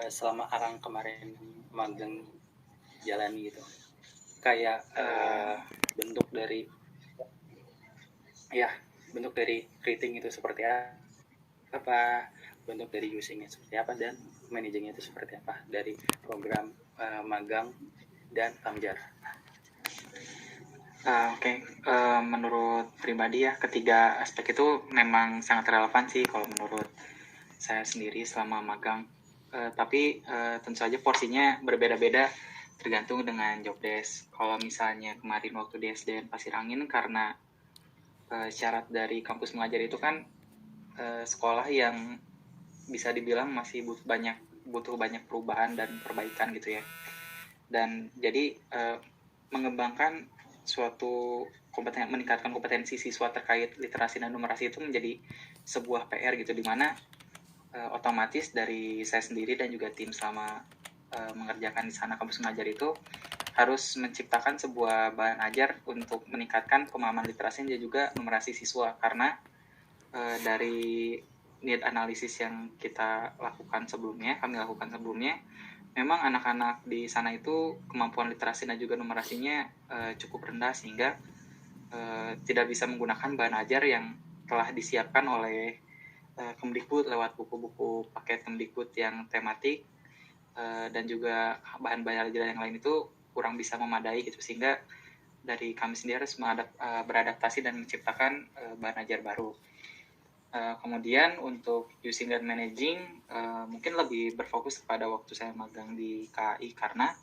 selama Arang kemarin magang jalani gitu, kayak bentuk dari rating itu seperti apa, bentuk dari usingnya seperti apa, dan managingnya itu seperti apa dari program magang dan Amjar. Oke. Menurut pribadi ya, ketiga aspek itu memang sangat relevan sih kalau menurut saya sendiri selama magang. Tapi tentu saja porsinya berbeda-beda tergantung dengan job desk. Kalau misalnya kemarin waktu di SDN Pasir Angin, karena syarat dari kampus mengajar itu kan sekolah yang bisa dibilang masih butuh banyak perubahan dan perbaikan gitu ya. Dan jadi mengembangkan suatu meningkatkan kompetensi siswa terkait literasi dan numerasi itu menjadi sebuah PR gitu, dimana otomatis dari saya sendiri dan juga tim selama mengerjakan di sana kampus mengajar itu harus menciptakan sebuah bahan ajar untuk meningkatkan pemahaman literasi dan juga numerasi siswa, karena dari need analisis yang kami lakukan sebelumnya, memang anak-anak di sana itu kemampuan literasi dan juga numerasinya cukup rendah, sehingga tidak bisa menggunakan bahan ajar yang telah disiapkan oleh Kemdikbud lewat buku-buku paket Kemdikbud yang tematik, dan juga bahan-bahan ajar yang lain itu kurang bisa memadai gitu, sehingga dari kami sendiri harus beradaptasi dan menciptakan bahan ajar baru. Kemudian untuk using dan managing mungkin lebih berfokus pada waktu saya magang di KAI, karena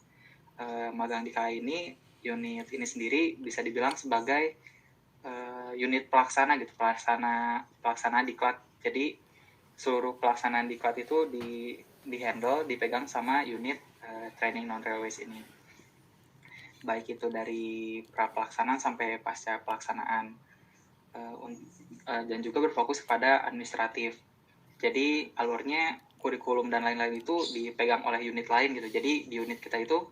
magang di KAI ini, unit ini sendiri bisa dibilang sebagai unit pelaksana gitu, pelaksana diklat. Jadi seluruh pelaksanaan diklat itu dipegang sama unit training non railways ini, baik itu dari pra pelaksanaan sampai pasca pelaksanaan, dan juga berfokus pada administratif. Jadi alurnya kurikulum dan lain-lain itu dipegang oleh unit lain gitu. Jadi di unit kita itu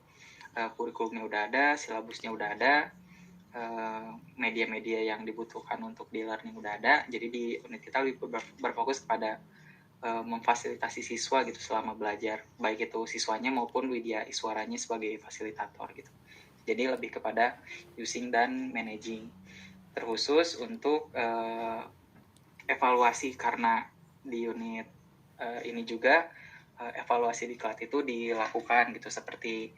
kurikulumnya udah ada, silabusnya udah ada, media-media yang dibutuhkan untuk di learning udah ada. Jadi di unit kita lebih berfokus pada memfasilitasi siswa gitu selama belajar, baik itu siswanya maupun Widya Iswaranya sebagai fasilitator gitu. Jadi lebih kepada using dan managing, terkhusus untuk evaluasi, karena di unit ini juga evaluasi di kelas itu dilakukan gitu, seperti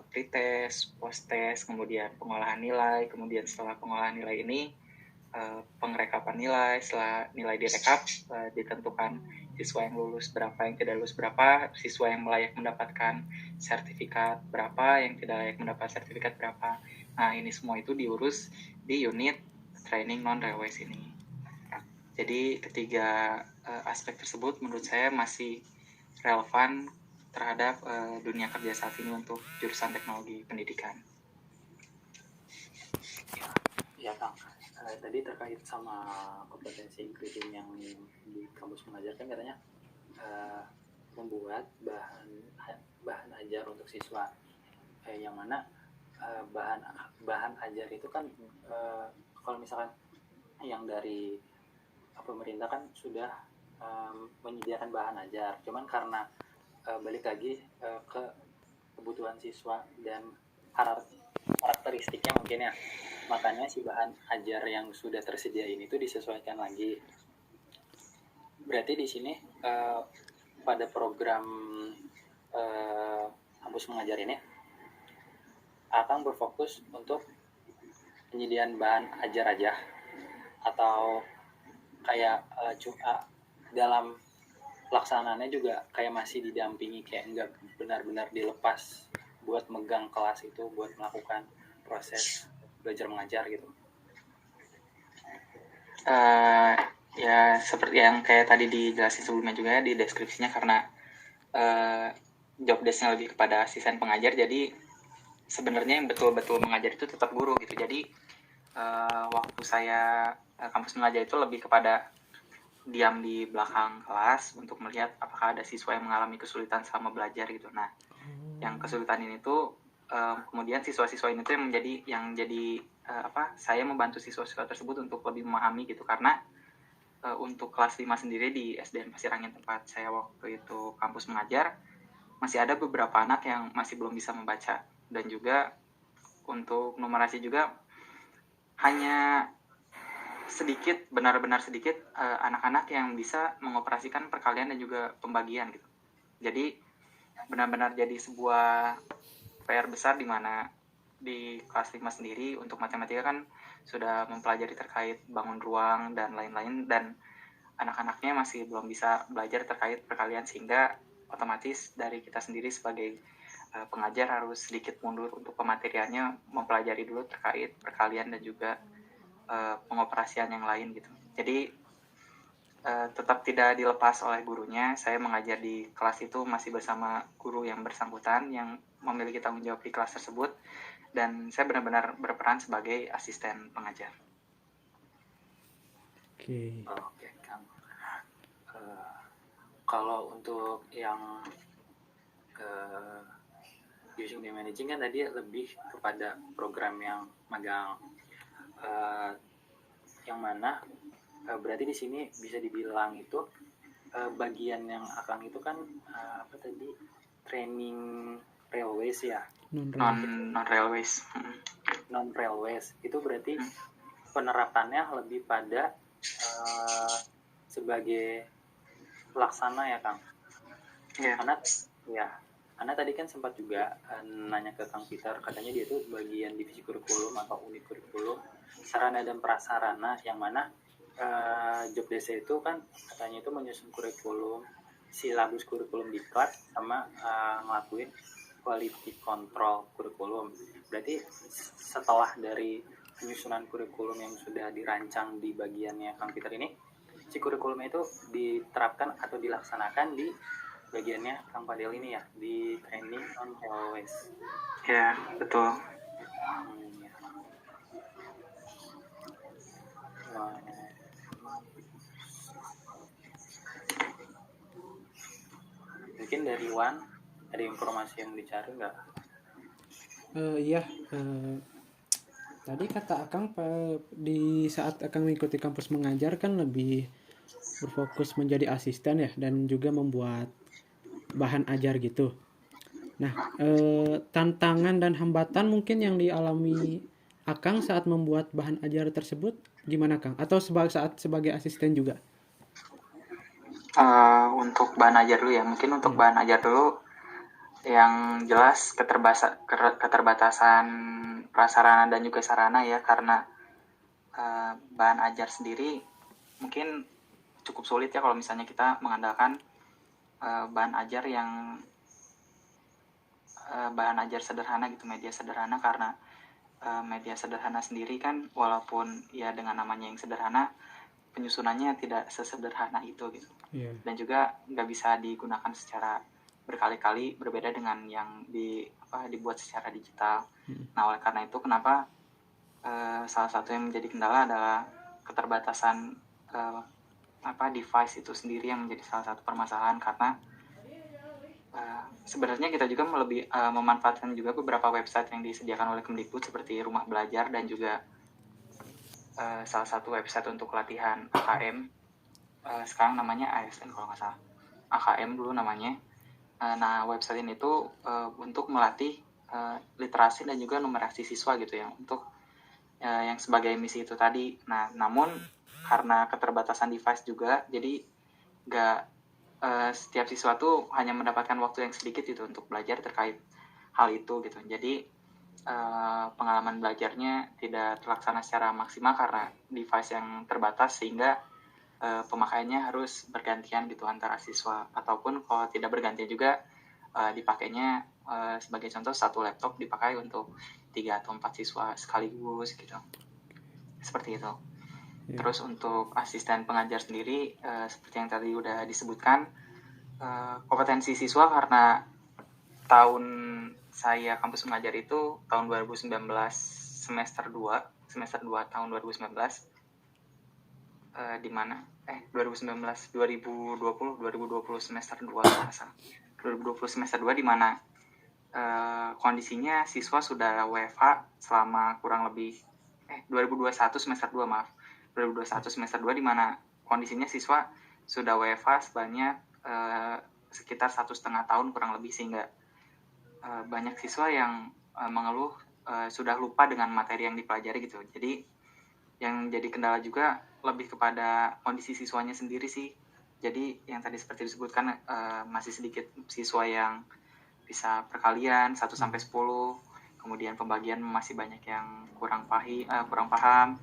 pretest, post-test, kemudian pengolahan nilai, kemudian setelah pengolahan nilai ini pengrekapan nilai. Setelah nilai direkap, ditentukan siswa yang lulus berapa, yang tidak lulus berapa, siswa yang layak mendapatkan sertifikat berapa, yang tidak layak mendapat sertifikat berapa. Nah, ini semua itu diurus di unit training non railways ini. Jadi ketiga aspek tersebut menurut saya masih relevan terhadap dunia kerja saat ini untuk jurusan teknologi pendidikan. Ya Kang, tadi terkait sama kompetensi grading yang di kampus mengajarkan, katanya membuat bahan ajar untuk siswa, yang mana bahan ajar itu kan kalau misalkan yang dari pemerintah kan sudah menyediakan bahan ajar, cuman karena balik lagi ke kebutuhan siswa dan karakteristiknya mungkin ya, makanya si bahan ajar yang sudah tersedia ini tuh disesuaikan lagi. Berarti di sini pada program kampus mengajar ini akan berfokus untuk penyediaan bahan ajar aja, atau kayak dalam pelaksanaannya juga kayak masih didampingi, kayak enggak benar-benar dilepas buat megang kelas itu, buat melakukan proses belajar mengajar gitu. Ya seperti yang kayak tadi dijelasin sebelumnya juga ya, di deskripsinya, karena job desk-nya lebih kepada asisten pengajar, jadi sebenarnya yang betul-betul mengajar itu tetap guru gitu. Jadi waktu saya kampus mengajar itu lebih kepada diam di belakang kelas untuk melihat apakah ada siswa yang mengalami kesulitan selama belajar gitu. Nah, yang kesulitan ini tuh kemudian siswa-siswa ini tuh yang jadi saya membantu siswa-siswa tersebut untuk lebih memahami gitu, karena untuk kelas 5 sendiri di SDN Pasir Angin tempat saya waktu itu kampus mengajar, masih ada beberapa anak yang masih belum bisa membaca. Dan juga untuk numerasi juga hanya sedikit, benar-benar sedikit anak-anak yang bisa mengoperasikan perkalian dan juga pembagian gitu. Jadi benar-benar jadi sebuah PR besar di mana di kelas 5 sendiri untuk matematika kan sudah mempelajari terkait bangun ruang dan lain-lain, dan anak-anaknya masih belum bisa belajar terkait perkalian, sehingga otomatis dari kita sendiri sebagai pengajar harus sedikit mundur untuk pemateriannya, mempelajari dulu terkait perkalian dan juga pengoperasian yang lain gitu. Jadi tetap tidak dilepas oleh gurunya. Saya mengajar di kelas itu masih bersama guru yang bersangkutan yang memiliki tanggung jawab di kelas tersebut, dan saya benar-benar berperan sebagai asisten pengajar. Oke. Oke, Kang. Kalau untuk yang using the managing kan tadi lebih kepada program yang magang, yang mana berarti di sini bisa dibilang itu bagian yang Akang itu kan apa tadi, training railways ya, non railways. non railways itu berarti penerapannya lebih pada sebagai pelaksana ya Kang. Yeah. Karena tadi kan sempat juga nanya ke Kang Peter, katanya dia tuh bagian divisi kurikulum atau unit kurikulum sarana dan prasarana, yang mana job desk itu kan katanya itu menyusun kurikulum, silabus kurikulum di kelas, sama ngelakuin quality control kurikulum. Berarti setelah dari penyusunan kurikulum yang sudah dirancang di bagiannya Kang Peter ini, si kurikulumnya itu diterapkan atau dilaksanakan di bagiannya Kang Fadil ini ya, di training on railways. Ya, betul. Mungkin dari Wan ada informasi yang dicari nggak? Iya, tadi kata Akang di saat Akang mengikuti kampus mengajar kan lebih berfokus menjadi asisten ya, dan juga membuat bahan ajar gitu. Nah, tantangan dan hambatan mungkin yang dialami Akang saat membuat bahan ajar tersebut gimana Kang? Atau saat sebagai asisten juga? Untuk bahan ajar dulu ya, mungkin untuk bahan ajar dulu yang jelas keterbatasan prasarana dan juga sarana ya, karena bahan ajar sendiri mungkin cukup sulit ya kalau misalnya kita mengandalkan bahan ajar yang bahan ajar sederhana gitu, media sederhana, karena media sederhana sendiri kan walaupun ya dengan namanya yang sederhana, penyusunannya tidak sesederhana itu gitu. Yeah. Dan juga nggak bisa digunakan secara berkali-kali, berbeda dengan yang dibuat secara digital. Nah, oleh karena itu kenapa salah satu yang menjadi kendala adalah keterbatasan device itu sendiri yang menjadi salah satu permasalahan, karena sebenarnya kita juga lebih memanfaatkan juga beberapa website yang disediakan oleh Kemdikbud seperti Rumah Belajar dan juga salah satu website untuk latihan AKM, sekarang namanya ASN kalau nggak salah, AKM dulu namanya. Nah, website ini tuh untuk melatih literasi dan juga numerasi siswa gitu ya, untuk yang sebagai misi itu tadi. Nah, namun karena keterbatasan device juga, jadi nggak setiap siswa tuh hanya mendapatkan waktu yang sedikit gitu untuk belajar terkait hal itu gitu. Jadi pengalaman belajarnya tidak terlaksana secara maksimal karena device yang terbatas, sehingga pemakaiannya harus bergantian gitu antara siswa, ataupun kalau tidak bergantian juga dipakainya sebagai contoh satu laptop dipakai untuk 3 atau 4 siswa sekaligus gitu, seperti itu. Yeah. Terus untuk asisten pengajar sendiri seperti yang tadi udah disebutkan, kompetensi siswa, karena tahun saya kampus mengajar itu tahun 2019 semester 2 tahun 2019, di mana 2020 semester 2 semester 2 di mana kondisinya siswa sudah WFH selama kurang lebih 2021 semester 2 di mana kondisinya siswa sudah WFH sebanyak sekitar 1,5 tahun kurang lebih, sehingga banyak siswa yang mengeluh sudah lupa dengan materi yang dipelajari gitu. Jadi yang jadi kendala juga lebih kepada kondisi siswanya sendiri sih. Jadi yang tadi seperti disebutkan masih sedikit siswa yang bisa perkalian 1-10, kemudian pembagian masih banyak yang kurang paham,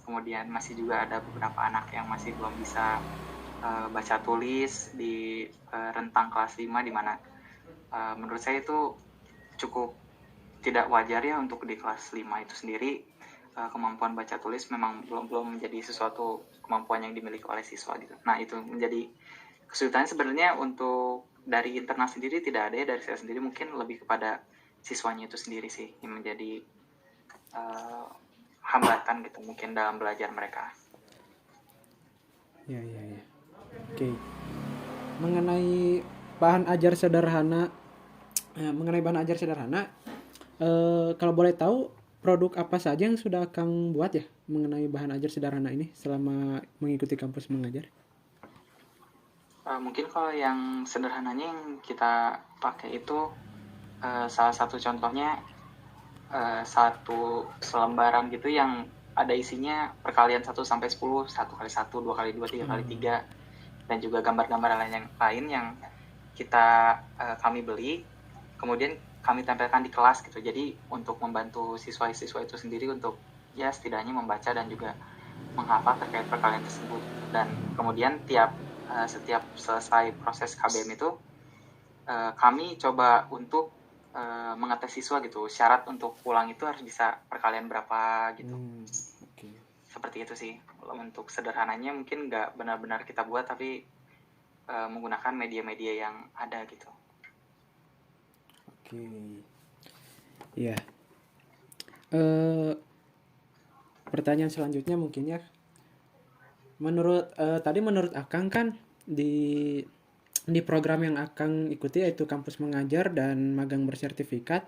kemudian masih juga ada beberapa anak yang masih belum bisa baca tulis di rentang kelas 5, di mana menurut saya itu cukup tidak wajar ya untuk di kelas 5 itu sendiri. Kemampuan baca tulis memang belum menjadi sesuatu kemampuan yang dimiliki oleh siswa gitu. Nah, itu menjadi kesulitan sebenarnya untuk dari internal sendiri tidak ada ya, dari saya sendiri mungkin lebih kepada siswanya itu sendiri sih yang menjadi hambatan gitu mungkin dalam belajar mereka. Ya. Oke. Mengenai bahan ajar sederhana, kalau boleh tahu produk apa saja yang sudah Kang buat ya mengenai bahan ajar sederhana ini selama mengikuti kampus mengajar? Mungkin kalau yang sederhananya yang kita pakai itu salah satu contohnya satu selembaran gitu yang ada isinya perkalian 1-10, 1x1, 2x2, 3x3, dan juga gambar-gambar lain yang kita kami beli, kemudian kami tempelkan di kelas gitu. Jadi untuk membantu siswa-siswa itu sendiri untuk ya setidaknya membaca dan juga menghafal terkait perkalian tersebut. Dan kemudian setiap selesai proses KBM itu kami coba untuk mengetes siswa gitu. Syarat untuk pulang itu harus bisa perkalian berapa gitu. Okay. Seperti itu sih. Untuk sederhananya mungkin nggak benar-benar kita buat, tapi menggunakan media-media yang ada gitu. Oke. Ya. Pertanyaan selanjutnya mungkin ya. Menurut Akang kan di program yang Akang ikuti yaitu kampus mengajar dan magang bersertifikat,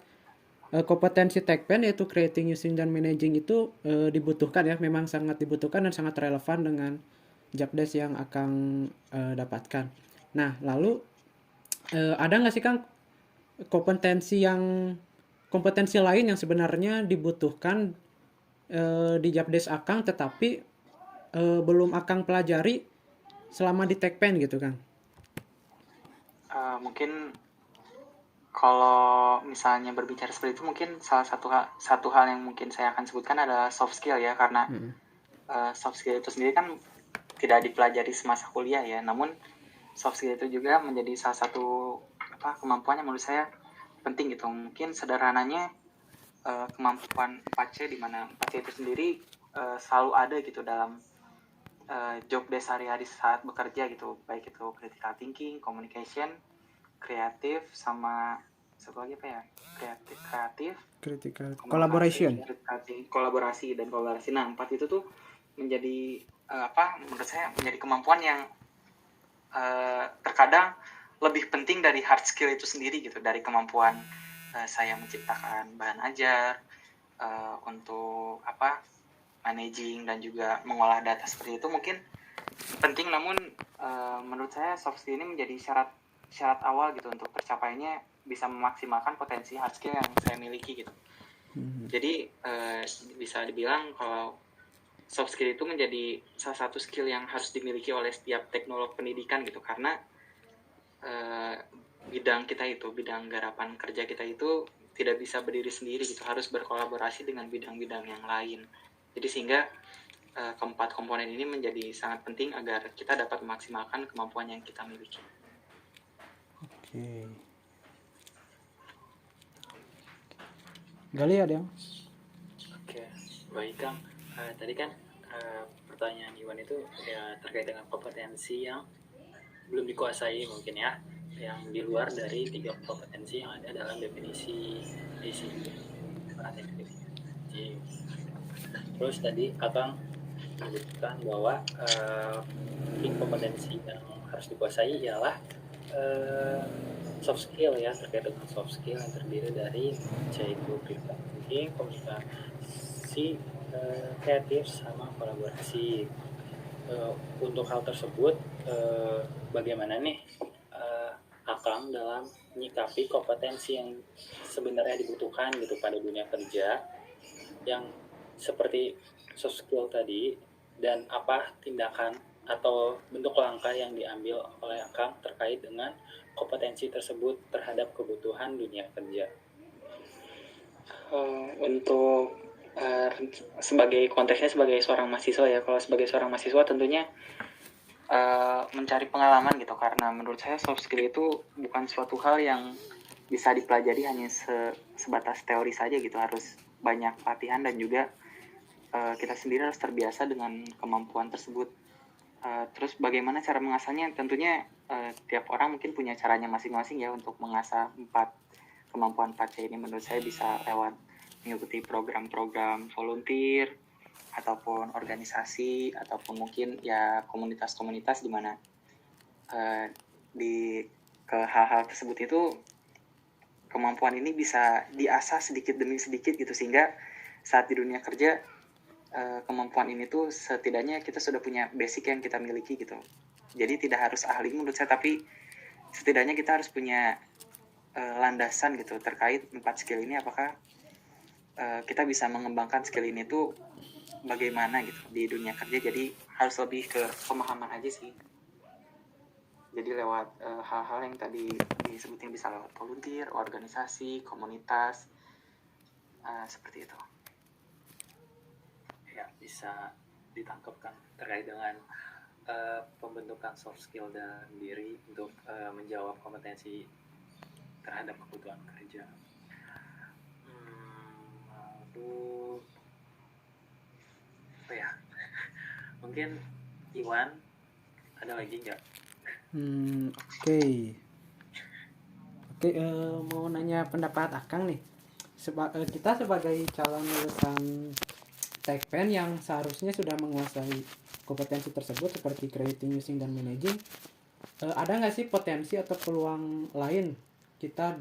kompetensi Tekpen yaitu creating, using, dan managing itu dibutuhkan ya, memang sangat dibutuhkan dan sangat relevan dengan job desk yang Akang dapatkan. Nah, lalu ada nggak sih Kang kompetensi lain yang sebenarnya dibutuhkan di job desk Akang tetapi belum Akang pelajari selama di Tekpen gitu Kang? Mungkin kalau misalnya berbicara seperti itu, mungkin salah satu hal yang mungkin saya akan sebutkan adalah soft skill ya, karena soft skill itu sendiri kan tidak dipelajari semasa kuliah ya, namun soft skill itu juga menjadi salah satu kemampuan yang menurut saya penting gitu. Mungkin sederhananya kemampuan 4C, di mana 4C itu sendiri selalu ada gitu dalam job desk sehari-hari saat bekerja gitu, baik itu critical thinking, communication, kreatif, sama satu lagi apa ya, kreatif, critical collaboration, kolaborasi. Nah, 4 itu tuh menjadi menurut saya menjadi kemampuan yang terkadang lebih penting dari hard skill itu sendiri gitu, dari kemampuan saya menciptakan bahan ajar, untuk managing dan juga mengolah data seperti itu mungkin penting, namun menurut saya soft skill ini menjadi syarat awal gitu untuk tercapainya bisa memaksimalkan potensi hard skill yang saya miliki gitu. Jadi bisa dibilang kalau soft skill itu menjadi salah satu skill yang harus dimiliki oleh setiap teknolog pendidikan gitu, karena bidang garapan kerja kita itu tidak bisa berdiri sendiri gitu, harus berkolaborasi dengan bidang-bidang yang lain. Jadi sehingga keempat komponen ini menjadi sangat penting agar kita dapat memaksimalkan kemampuan yang kita miliki. Oke. Gali ada yang? Oke, baik Kang. Tadi kan pertanyaan Iwan itu ya terkait dengan kompetensi yang belum dikuasai mungkin ya, yang di luar dari 3 kompetensi yang ada dalam definisi di sini. Terus tadi Akang menyebutkan bahwa kompetensi yang harus dikuasai ialah soft skill ya, terkait dengan soft skill yang terdiri dari yaitu critical thinking, komunikasi, kreatif, sama kolaborasi. Untuk hal tersebut bagaimana nih dalam menyikapi kompetensi yang sebenarnya dibutuhkan gitu pada dunia kerja, yang seperti soft skill tadi, dan apa tindakan atau bentuk langkah yang diambil oleh Akang terkait dengan kompetensi tersebut terhadap kebutuhan dunia kerja. Untuk sebagai konteksnya sebagai seorang mahasiswa ya, kalau sebagai seorang mahasiswa tentunya mencari pengalaman gitu, karena menurut saya soft skill itu bukan suatu hal yang bisa dipelajari hanya sebatas teori saja gitu, harus banyak latihan dan juga kita sendiri harus terbiasa dengan kemampuan tersebut. Terus bagaimana cara mengasahnya, tentunya tiap orang mungkin punya caranya masing-masing ya untuk mengasah kemampuan 4C ini. Menurut saya bisa lewat mengikuti program-program volunteer ataupun organisasi ataupun mungkin ya komunitas-komunitas di mana di ke hal-hal tersebut itu kemampuan ini bisa diasah sedikit demi sedikit gitu, sehingga saat di dunia kerja kemampuan ini tuh setidaknya kita sudah punya basic yang kita miliki gitu. Jadi tidak harus ahli menurut saya, tapi setidaknya kita harus punya landasan gitu terkait 4 skill ini, apakah kita bisa mengembangkan skill ini tuh bagaimana gitu di dunia kerja. Jadi harus lebih ke pemahaman aja sih. Jadi lewat hal-hal yang tadi disebutin, bisa lewat volunteer, organisasi, komunitas, seperti itu. Ya, bisa ditangkapkan terkait dengan pembentukan soft skill dan diri untuk menjawab kompetensi terhadap kebutuhan kerja. Lalu apa ya? Mungkin Iwan ada lagi nggak? Oke. Mau nanya pendapat Akang nih. Kita sebagai calon lulusan Tekpen yang seharusnya sudah menguasai kompetensi tersebut seperti creating, using, dan managing, ada nggak sih potensi atau peluang lain kita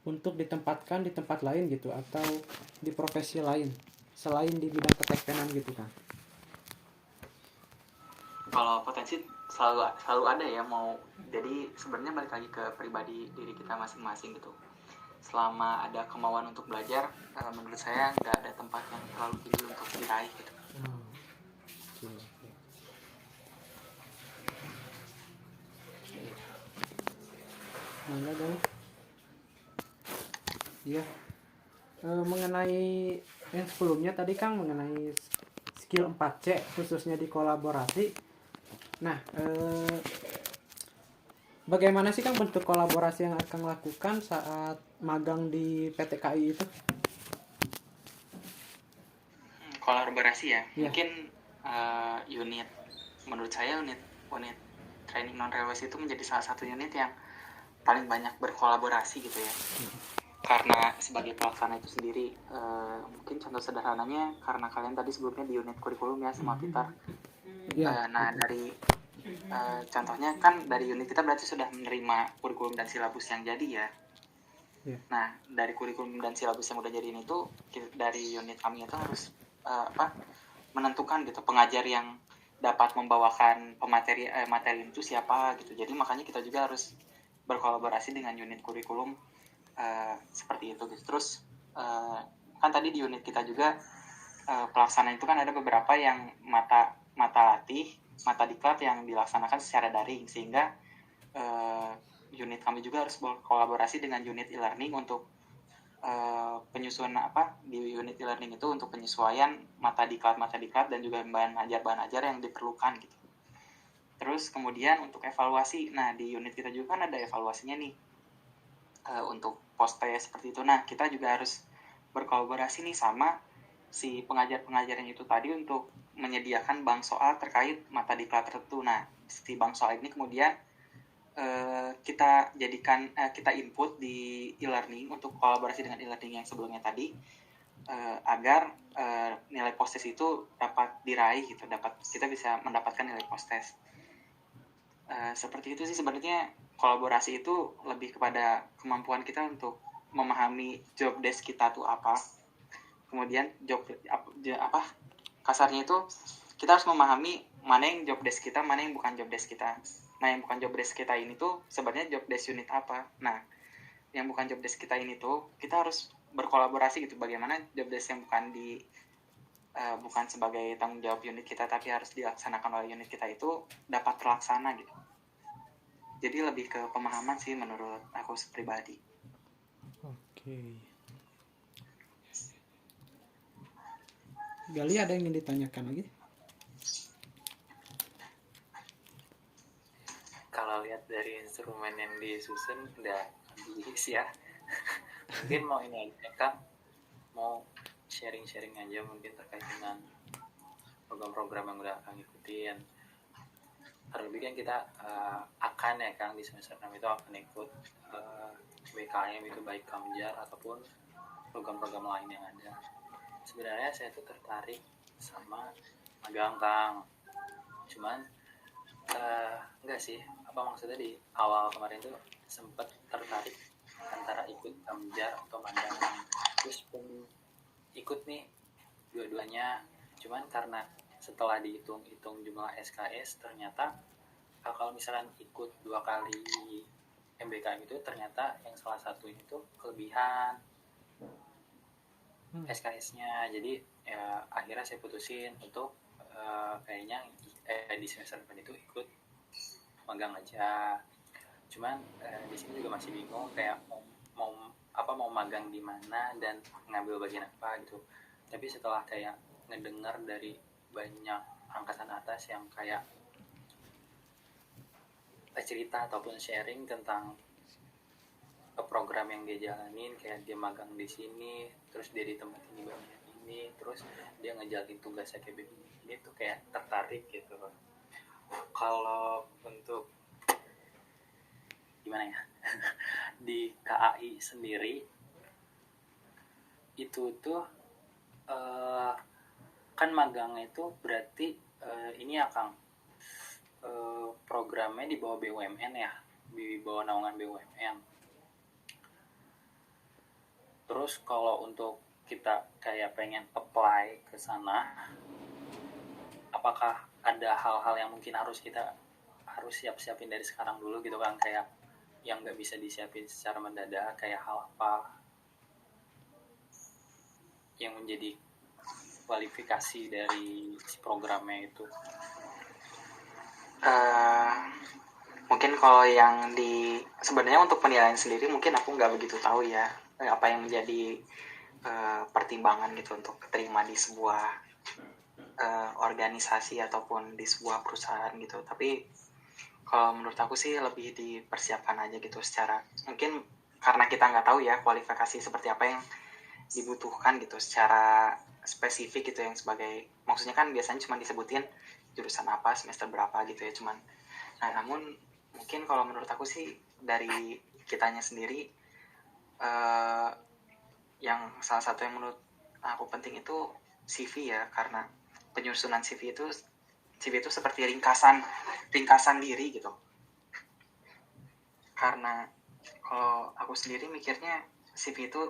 untuk ditempatkan di tempat lain gitu, atau di profesi lain selain di bidang ketekpenan gitu kan? Kalau potensi selalu ada ya, mau jadi sebenarnya balik lagi ke pribadi diri kita masing-masing gitu. Selama ada kemauan untuk belajar, menurut saya nggak ada tempat yang terlalu tinggi untuk diraih gitu. Mangga dong. Iya. Mengenai yang sebelumnya tadi Kang, mengenai skill 4C khususnya di kolaborasi. Nah, bagaimana sih Kang bentuk kolaborasi yang akan lakukan saat magang di PT KAI itu? Kolaborasi ya, Iya. mungkin unit, menurut saya unit training non railways itu menjadi salah satu unit yang paling banyak berkolaborasi gitu ya. Karena sebagai pelaksana itu sendiri, mungkin contoh sederhananya karena kalian tadi sebelumnya di unit kurikulum ya sama Peter. Nah dari contohnya kan dari unit kita berarti sudah menerima kurikulum dan silabus yang jadi ya. Nah dari kurikulum dan silabus yang udah jadi ini tuh dari unit kami itu harus menentukan gitu pengajar yang dapat membawakan materi itu siapa gitu. Jadi makanya kita juga harus berkolaborasi dengan unit kurikulum seperti itu gitu. Terus kan tadi di unit kita juga pelaksana itu kan ada beberapa yang mata diklat yang dilaksanakan secara daring, sehingga unit kami juga harus berkolaborasi dengan unit e-learning untuk penyusunan di unit e-learning itu untuk penyesuaian mata diklat dan juga bahan ajar yang diperlukan gitu. Terus kemudian untuk evaluasi, nah di unit kita juga kan ada evaluasinya nih untuk post-test seperti itu. Nah kita juga harus berkolaborasi nih sama si pengajar-pengajarnya itu tadi untuk menyediakan bank soal terkait mata diklat tertentu. Nah si bank soal ini kemudian kita jadikan kita input di e-learning untuk kolaborasi dengan e-learning yang sebelumnya tadi, agar nilai post-test itu dapat diraih gitu, kita bisa mendapatkan nilai post-test. Seperti itu sih sebenarnya. Kolaborasi itu lebih kepada kemampuan kita untuk memahami job desk kita tuh apa, kemudian kasarnya itu kita harus memahami mana yang job desk kita, mana yang bukan job desk kita. Nah, yang bukan job desk kita ini tuh sebenarnya job desk unit apa. Nah, yang bukan job desk kita ini tuh kita harus berkolaborasi gitu. Bagaimana job desk yang bukan sebagai tanggung jawab unit kita tapi harus dilaksanakan oleh unit kita itu dapat terlaksana gitu. Jadi lebih ke pemahaman sih menurut aku pribadi. Oke. Gali, ada yang ingin ditanyakan lagi? Kalau lihat dari instrumen yang disusun udah habis ya. Mungkin mau ini aja Kang, mau sharing-sharing aja mungkin terkait dengan program-program yang udah Kang ikutin. Terlebih kan kita akan ya Kang di semester 6 itu akan ikut BKM itu baik Kamjar ataupun program-program lain yang ada. Sebenarnya saya tuh tertarik sama magang Kang. Cuman enggak sih, apa maksudnya di awal kemarin tuh sempat tertarik antara ikut Kamjar atau magang. Terus pun ikut nih dua-duanya, cuman karena setelah dihitung-hitung jumlah SKS ternyata kalau misalkan ikut 2 kali MBKM itu ternyata yang salah satu itu kelebihan SKS-nya. Jadi ya akhirnya saya putusin untuk kayaknya di semester depan itu ikut magang aja. Cuman di sini juga masih bingung kayak mau magang di mana dan ngambil bagian apa gitu. Tapi setelah kayak ngedengar dari banyak angkatan atas yang kayak cerita ataupun sharing tentang program yang dia jalanin, kayak dia magang di sini, terus dia di tempat ini bagian ini, terus dia ngejalanin tugasnya kayak begini, ini tuh kayak tertarik gitu. Kalau untuk gimana ya di KAI sendiri itu tuh kan magang itu berarti ini ya Kang, programnya di bawah BUMN ya, di bawah naungan BUMN. Terus kalau untuk kita kayak pengen apply ke sana, apakah ada hal-hal yang mungkin harus siap-siapin dari sekarang dulu gitu kan, kayak yang nggak bisa disiapin secara mendadak, kayak hal apa yang menjadi kualifikasi dari si programnya itu? Mungkin kalau yang sebenarnya untuk penilaian sendiri mungkin aku nggak begitu tahu ya apa yang menjadi pertimbangan gitu untuk keterima di sebuah organisasi ataupun di sebuah perusahaan gitu. Tapi kalau menurut aku sih lebih dipersiapkan aja gitu secara, mungkin karena kita nggak tahu ya kualifikasi seperti apa yang dibutuhkan gitu secara spesifik gitu, yang sebagai, maksudnya kan biasanya cuma disebutin jurusan apa, semester berapa gitu ya cuman. Nah, namun mungkin kalau menurut aku sih dari kitanya sendiri yang salah satu yang menurut aku penting itu CV ya, karena penyusunan CV itu seperti ringkasan diri gitu. Karena kalau aku sendiri mikirnya CV itu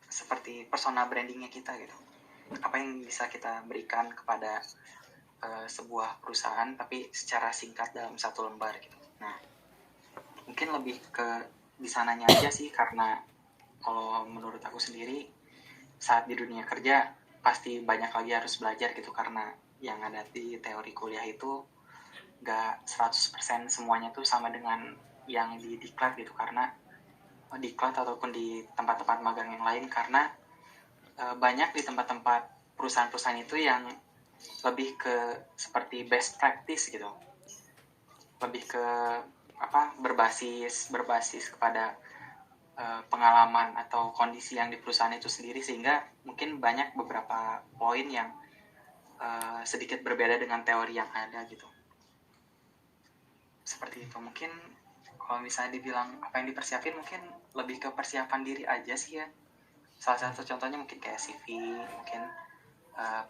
seperti personal brandingnya kita gitu. Apa yang bisa kita berikan kepada sebuah perusahaan tapi secara singkat dalam satu lembar gitu. Nah, mungkin lebih ke di sananya aja sih, karena kalau menurut aku sendiri saat di dunia kerja pasti banyak lagi harus belajar gitu, karena yang ada di teori kuliah itu gak 100% semuanya tuh sama dengan yang di diklat gitu, karena diklat ataupun di tempat-tempat magang yang lain, karena banyak di tempat-tempat perusahaan-perusahaan itu yang lebih ke seperti best practice gitu, lebih ke berbasis kepada pengalaman atau kondisi yang di perusahaan itu sendiri, sehingga mungkin banyak beberapa poin yang sedikit berbeda dengan teori yang ada gitu. Seperti itu. Mungkin kalau misalnya dibilang apa yang dipersiapin, mungkin lebih ke persiapan diri aja sih ya. Salah satu contohnya mungkin kayak CV, mungkin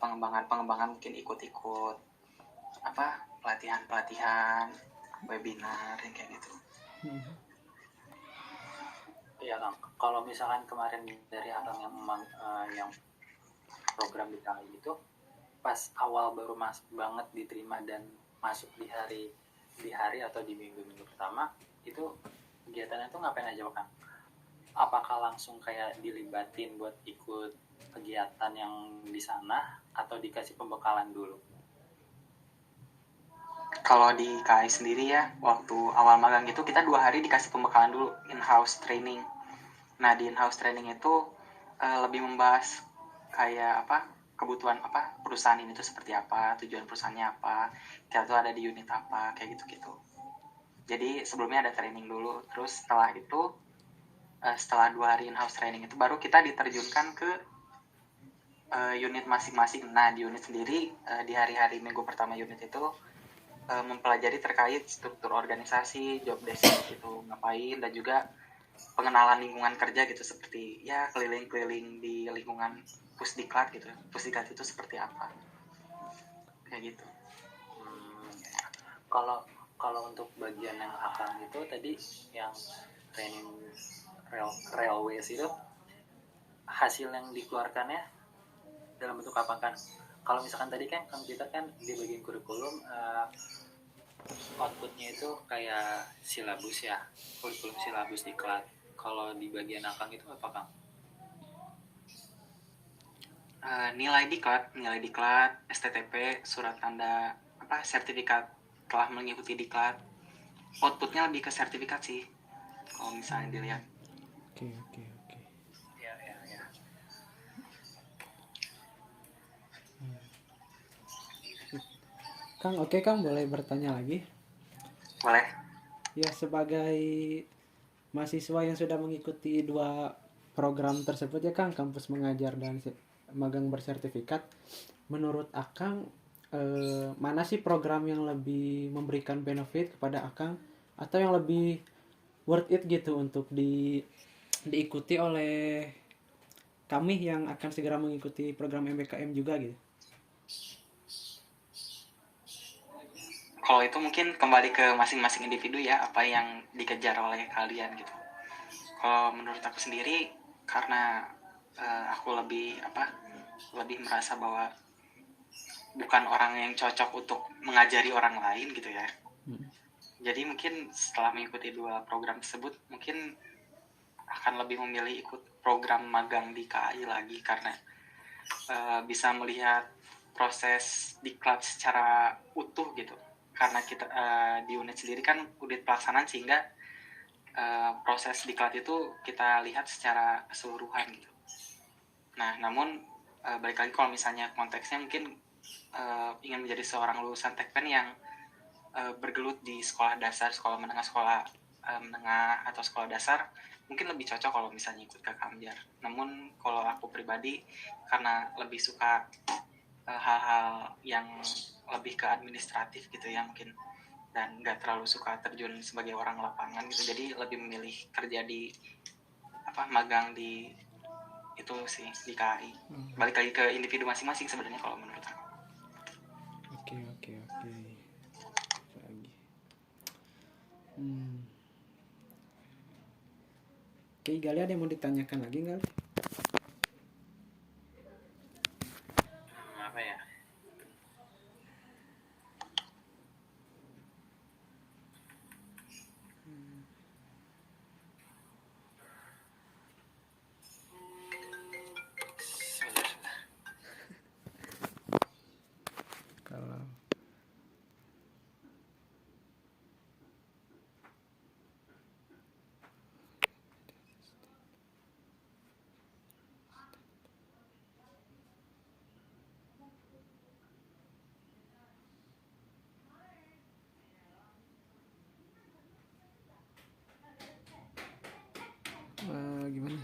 pengembangan mungkin ikut-ikut pelatihan webinar yang kayak gitu. Iya Kang, kalau misalkan kemarin dari Akang yang program di KAI itu pas awal baru masuk banget diterima dan masuk di hari di hari atau di minggu-minggu pertama itu kegiatannya tuh ngapain aja Kang? Apakah langsung kayak dilibatin buat ikut kegiatan yang di sana atau dikasih pembekalan dulu? Kalau di KAI sendiri ya, waktu awal magang itu kita 2 hari dikasih pembekalan dulu, in-house training. Nah, di in-house training itu lebih membahas kayak apa, kebutuhan apa, perusahaan ini tuh seperti apa, tujuan perusahaannya apa, kita tuh ada di unit apa, kayak gitu-gitu. Jadi sebelumnya ada training dulu, terus setelah itu, setelah 2 hari in-house training itu baru kita diterjunkan ke unit masing-masing. Nah, di unit sendiri, di hari-hari minggu pertama unit itu mempelajari terkait struktur organisasi, job desk gitu ngapain, dan juga pengenalan lingkungan kerja gitu, seperti ya keliling-keliling di lingkungan pusdiklat gitu. Pusdiklat itu seperti apa, kayak gitu. Kalau kalau untuk bagian yang akang itu tadi yang training railways itu hasil yang dikeluarkannya dalam bentuk apa kan? Kalau misalkan tadi kan Kang Peter kan di bagian kurikulum outputnya itu kayak silabus ya, kurikulum silabus diklat. Kalau di bagian akang itu apa Kang? Nilai diklat, STTP, surat tanda apa, sertifikat telah mengikuti diklat. Outputnya lebih ke sertifikat sih, kalau misalnya dilihat. Oke. Ya, ya, ya. Kang, oke Kang, boleh bertanya lagi? Boleh. Ya, sebagai mahasiswa yang sudah mengikuti 2 program tersebut ya Kang, kampus mengajar dan magang bersertifikat, menurut Akang mana sih program yang lebih memberikan benefit kepada Akang atau yang lebih worth it gitu untuk diikuti oleh kami yang akan segera mengikuti program MBKM juga gitu? Kalau itu mungkin kembali ke masing-masing individu ya, apa yang dikejar oleh kalian gitu. Kalau menurut aku sendiri, karena aku lebih merasa bahwa bukan orang yang cocok untuk mengajari orang lain gitu ya. Jadi mungkin setelah mengikuti 2 program tersebut, mungkin akan lebih memilih ikut program magang di KAI lagi, karena bisa melihat proses diklat secara utuh gitu. Karena kita di unit sendiri kan unit pelaksanaan, sehingga proses diklat itu kita lihat secara keseluruhan gitu. Nah, namun balik lagi, kalau misalnya konteksnya mungkin ingin menjadi seorang lulusan Tekpen yang bergelut di sekolah dasar, sekolah menengah atau sekolah dasar, mungkin lebih cocok kalau misalnya ikut ke Kamjar. Namun kalau aku pribadi, karena lebih suka hal-hal yang lebih ke administratif gitu ya mungkin, dan nggak terlalu suka terjun sebagai orang lapangan gitu, jadi lebih memilih kerja di magang di itu sih, di KAI. Balik lagi ke individu masing-masing sebenarnya kalau menurut aku. Oke. Lagi. Oke, Gali, ada yang mau ditanyakan lagi nggak? Apa ya? Kalau gimana?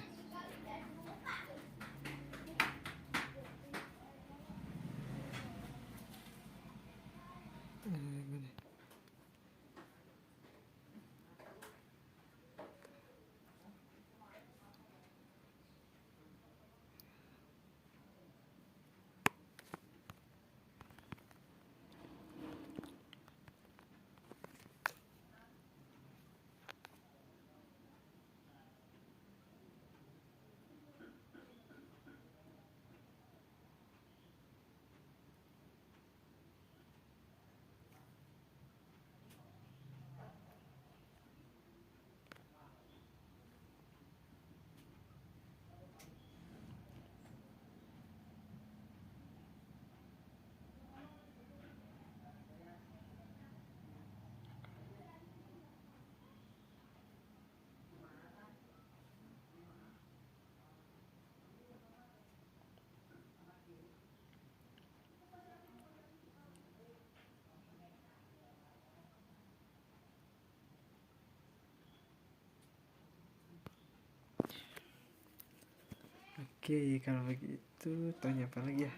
Oke, kalau begitu tanya apa lagi ya?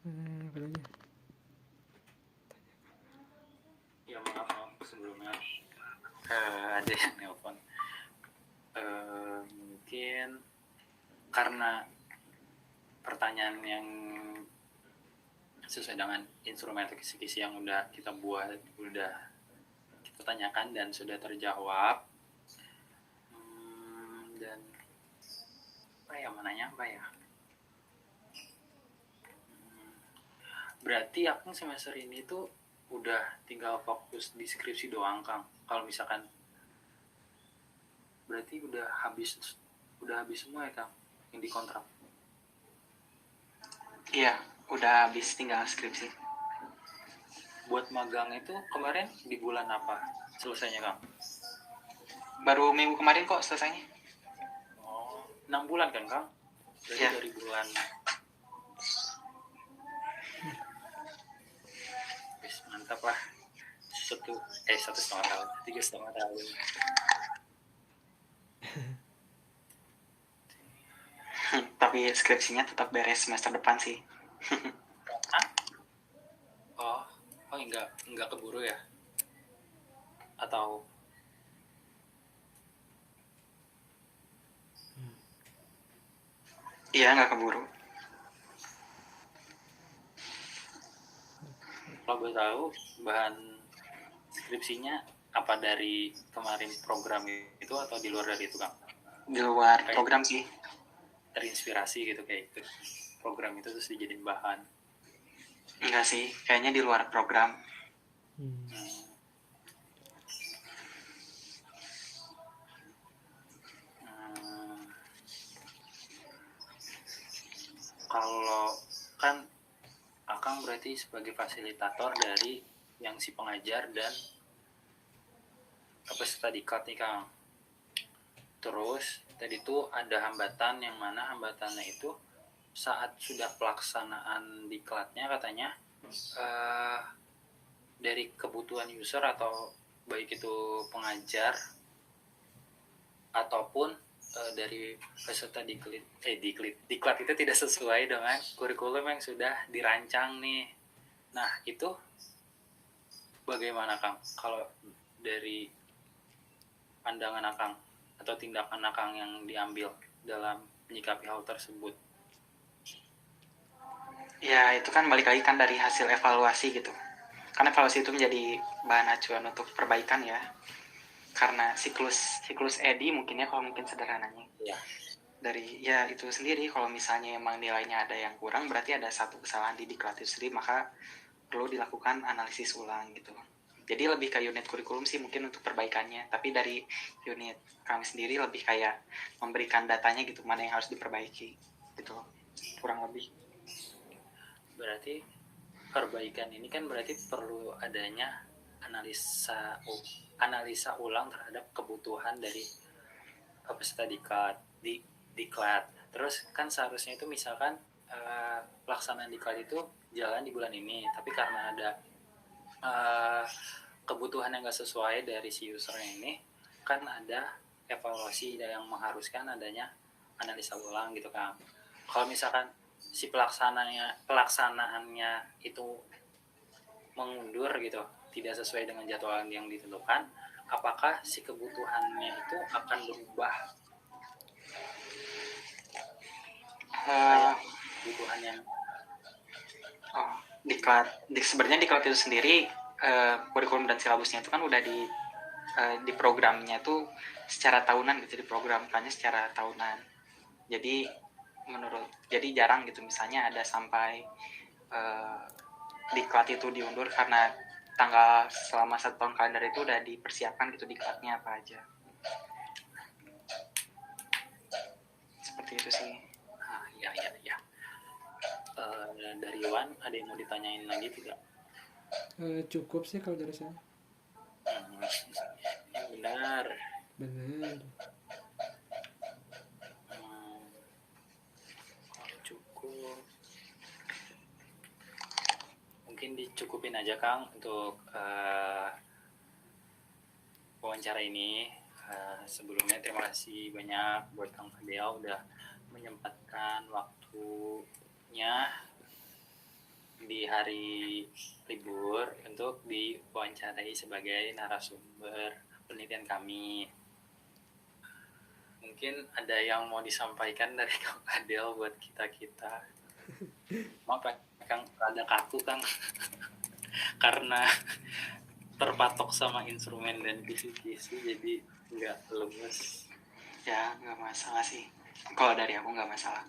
Apa lagi? Ya maaf sebelumnya ada yang nelpon. Mungkin karena pertanyaan yang sesuai dengan instrumen atau kisi-kisi yang udah kita buat, udah kita tanyakan dan sudah terjawab. Dan apa ya mananya apa ya? Berarti aku semester ini tuh udah tinggal fokus di skripsi doang, Kang. Kalau misalkan berarti udah habis semua ya, Kang, yang dikontrak. Iya, udah habis tinggal skripsi. Buat magang itu kemarin di bulan apa selesainya, Kang? Baru minggu kemarin kok selesainya. Oh, 6 bulan kan, Kang? Berarti Ya. dari bulan mantap lah. 1,5 tahun, 3,5 tahun. Tapi skripsinya tetap beres semester depan sih. Oh enggak keburu ya? Atau Iya, nggak keburu. kalau gue tahu bahan skripsinya apa dari kemarin program itu atau di luar dari itu, Kang? Di luar program sih. Terinspirasi gitu kayak itu program itu terus dijadiin bahan. Enggak sih, kayaknya di luar program. Kalau kan Akang berarti sebagai fasilitator dari yang si pengajar dan peserta diklat nih, Kang. Terus tadi tuh ada hambatan yang mana hambatannya itu saat sudah pelaksanaan diklatnya katanya dari kebutuhan user atau baik itu pengajar ataupun dari peserta diklat itu tidak sesuai dengan kurikulum yang sudah dirancang nih. Nah itu bagaimana, Kang, kalau dari pandangan Akang atau tindakan Akang yang diambil dalam menyikapi hal tersebut? Ya, itu kan balik lagi kan dari hasil evaluasi gitu. Kan evaluasi itu menjadi bahan acuan untuk perbaikan ya. Karena siklus EDI mungkin ya, kalau mungkin sederhananya. Ya. Dari ya itu sendiri, kalau misalnya emang nilainya ada yang kurang, berarti ada satu kesalahan di diklat itu sendiri, maka perlu dilakukan analisis ulang gitu. Jadi lebih ke unit kurikulum sih mungkin untuk perbaikannya, tapi dari unit kami sendiri lebih kayak memberikan datanya gitu, mana yang harus diperbaiki gitu, kurang lebih. Berarti perbaikan ini kan berarti perlu adanya analisa ulang terhadap kebutuhan dari peserta diklat. Terus kan seharusnya itu misalkan pelaksanaan diklat itu jalan di bulan ini, tapi karena ada kebutuhan yang gak sesuai dari si usernya ini, kan ada evaluasi yang mengharuskan adanya analisa ulang gitu, Kang. Kalau misalkan si pelaksanaannya itu mengundur gitu, tidak sesuai dengan jadwal yang ditentukan, apakah si kebutuhannya itu akan berubah? Kebutuhan yang sebenarnya diklat itu sendiri kurikulum dan silabusnya itu kan udah di programnya tuh secara tahunan gitu, diprogramkannya secara tahunan. Jadi jarang gitu misalnya ada sampai diklat itu diundur karena tanggal selama 1 tahun kalender itu udah dipersiapkan gitu diklatnya apa aja. Seperti itu sih. Ya. Dari Iwan ada yang mau ditanyain lagi tidak? Cukup sih kalau dari saya. Benar. Cukup. Mungkin dicukupin aja, Kang, untuk wawancara ini. Sebelumnya terima kasih banyak buat Kang Fadel udah menyempatkan waktunya di hari libur untuk diwawancarai sebagai narasumber penelitian kami. Mungkin ada yang mau disampaikan dari Kang Fadel buat kita-kita. Maaf ya, Kang, ada kaku Kang. Karena terpatok sama instrumen dan kisi-kisi jadi nggak lemes. Ya nggak masalah sih, kalau dari aku nggak masalah.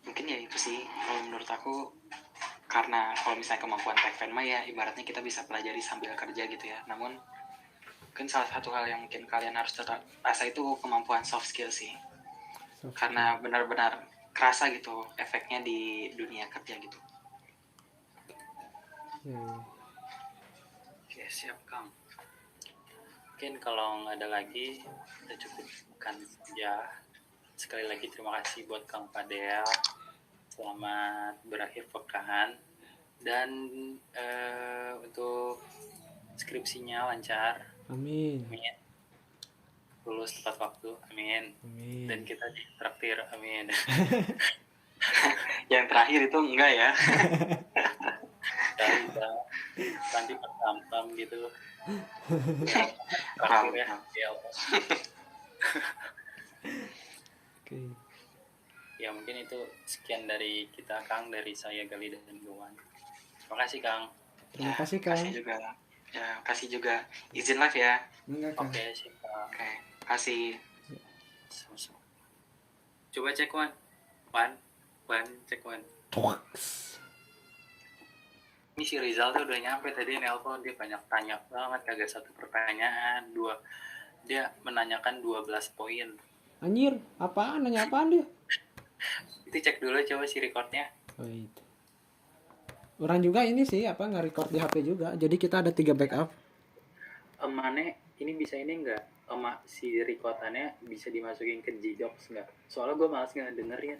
Mungkin ya itu sih kalau menurut aku, karena kalau misalnya kemampuan Tekven mah ya ibaratnya kita bisa pelajari sambil kerja gitu ya. Namun mungkin salah satu hal yang mungkin kalian harus tetap asah itu kemampuan soft skill sih, karena benar-benar kerasa gitu efeknya di dunia kerja gitu. Ya. Oke, siap Kang. Mungkin kalau nggak ada lagi, kita cukupkan saja. Sekali lagi terima kasih buat Kang Fadel. Selamat berakhir pekan. Dan untuk skripsinya lancar. Amin. Amin. Lulus tepat waktu. Amin. Amin. Dan kita ditraktir. Amin. Yang terakhir itu enggak ya. Nanti pertam gitu. Terakhir ya. Oke. Ya mungkin itu sekian dari kita Kang, dari saya Gali dan Luan. Terima kasih Kang. Terima kasih Kang. Kasih juga izin live ya. Enggak Kang. Oke, siap Kang. Oke, kasih. Sama-sama. Coba cek Wan, cek Wan. Ini si Rizal tuh udah nyampe tadi nelpon, dia banyak tanya banget, kagak satu pertanyaan, dia menanyakan 12 poin. Anjir, apaan? Nanya apaan dia? Itu cek dulu coba si recordnya. Wait. Orang juga ini sih nge-record di HP juga. Jadi kita ada 3 backup. Mane ini bisa ini enggak? Si recordannya bisa dimasukin ke Gdocs enggak? Soalnya gue malas nggak dengerin.